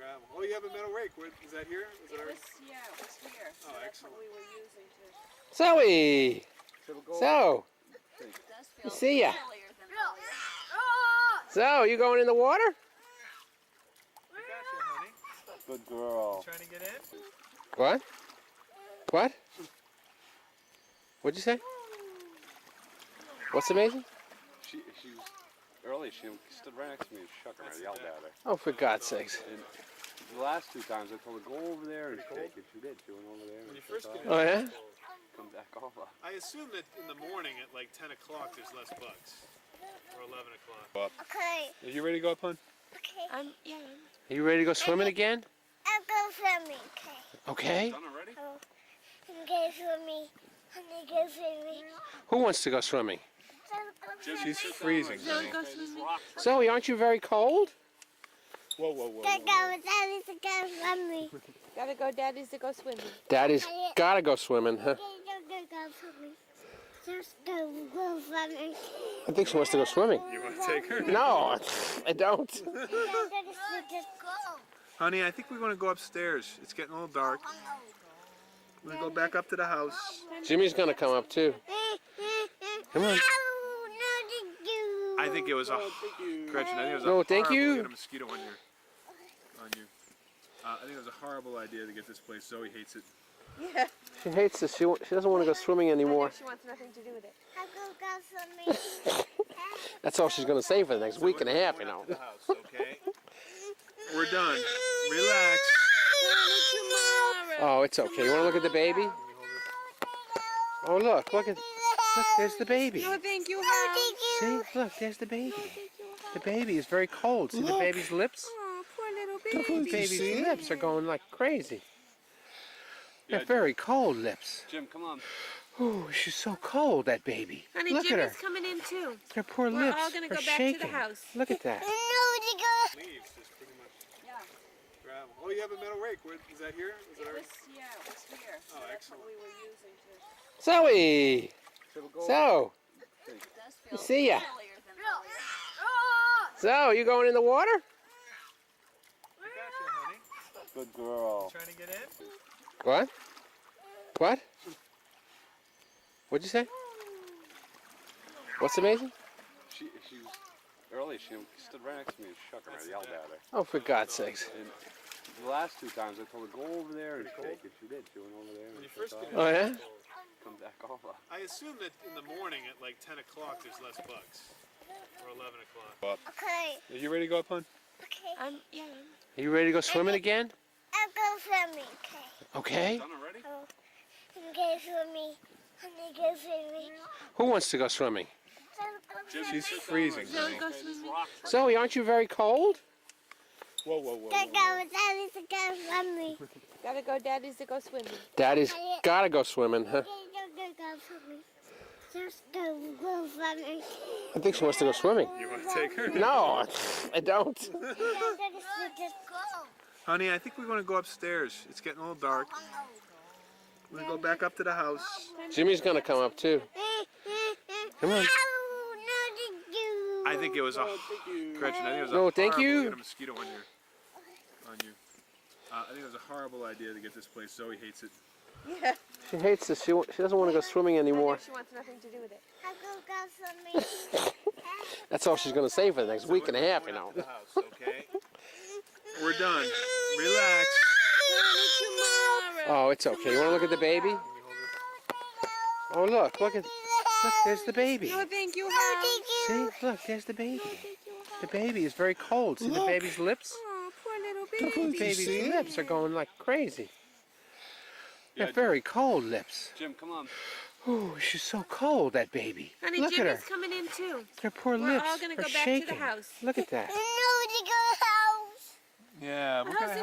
Grab 'em. Oh, you have a metal rake. Where, is that here? Is that It was here. So that's excellent. what we were using to. Zoe! So, It does feel see ya. chillier than earlier. So, you going in the water? I got you, honey. Good girl. Trying to get in? What? What? What'd you say? What's amazing? She was early. She stood right next to me and shook her. I yelled at her. Oh, for God's sakes. And the last two times I told her, go over there and shake it. She did. She went over there. When you and first shook get her. Oh, yeah? Come back over. I assume that in the morning at like 10 o'clock there's less bugs. Or 11 o'clock. Okay, Are you ready to go up, hon? okay. Yeah. Are you ready to go swimming again? I'll go swimming, okay. Okay. Done already? Go swimming. Honey, go swimming. Who wants to go swimming? She's freezing. Don't go swimming. Zoe, aren't you very cold? Whoa, whoa, whoa. Go, Daddy, to go swimming. Gotta go, daddies, to go swimming. Daddy's gotta go swimming, huh? Go swimming. Just go swimming. I think she wants to go swimming. You want to take her? No, I don't. Just go. Honey, I think we want to go upstairs. It's getting a little dark. We're going to go back up to the house. Jimmy's gonna come up too. Come on. I think it was a... Gretchen, I think it was a No, thank horrible... you. You got a mosquito on you. I think it was a horrible idea to get this place. Zoe hates it. Yeah. She hates this. She doesn't want to go swimming anymore. She wants nothing to do with it. I'll go swimming. That's all she's gonna say for the next week and a half, you know. The house, okay? We're done. Relax. Oh, it's okay. You wanna look at the baby? Oh, look there's the baby. No, thank you, Hal. See, look, there's the baby. The baby is very cold. See the baby's lips? Oh, poor little baby. The baby's lips are going like crazy. They're very cold lips. Jim, come on. Oh, she's so cold, that baby. Honey, Look at her. Jimmy's coming in too. Her poor We're lips all gonna are go back shaking. to the house. Look at that. Leaves is pretty much... Yeah. Grab 'em. Oh, you have a metal rake. Where, is that here? Is that It right? was here. So Oh, that's excellent. what we were using to. Zoe! So, It does feel see ya. chillier than earlier. So, you going in the water? I got you, honey. Good girl. Trying to get in? What? What? What'd you say? What's amazing? She was early. She stood right next to me and shook her. I yelled at her. Oh, for God's sakes. And the last two times I told her, go over there and shake it. She did. She went over there When and you shook first get her. in, Oh, yeah? Come back over. I assume that in the morning at like 10 o'clock there's less bugs. Or 11 o'clock. Okay, Are you ready to go up, hon? okay. Yeah. Are you ready to go swimming again? I'll go swimming, okay. Okay. Done already? Go swimming. Honey, go swimming. Who wants to go swimming? She's freezing. Don't go swimming. Zoe, aren't you very cold? Whoa, whoa, whoa. Go, Daddy, to go swimming. Gotta go, daddies, to go swimming. Daddy's gotta go swimming, huh? Go swimming. Just go swimming. I think she wants to go swimming. You want to take her? No, I don't. Just go. Honey, I think we want to go upstairs. It's getting a little dark. We're going to go back up to the house. Jimmy's gonna come up too. Come on. I think it was a... Gretchen, I think it was a No, thank horrible... you. You got a mosquito on you. I think it was a horrible idea to get this place. Zoe hates it. Yeah. She hates this. She doesn't want to go swimming anymore. She wants nothing to do with it. I'll go swimming. That's all she's gonna say for the next week and a half, you know. The house, okay? We're done. Relax. Oh, it's okay. You wanna look at the baby? Oh, look there's the baby. No, thank you, Hal. See, look, there's the baby. The baby is very cold. See the baby's lips? Oh, poor little The baby's lips are going like crazy. They're very cold lips. Jim, come on. Oh, she's so cold, that baby. Honey, Look at her. Jimmy's coming in too. Her poor We're lips all gonna are go back to the shaking. house. Look at that. No, to go house. Yeah, we're How's going to it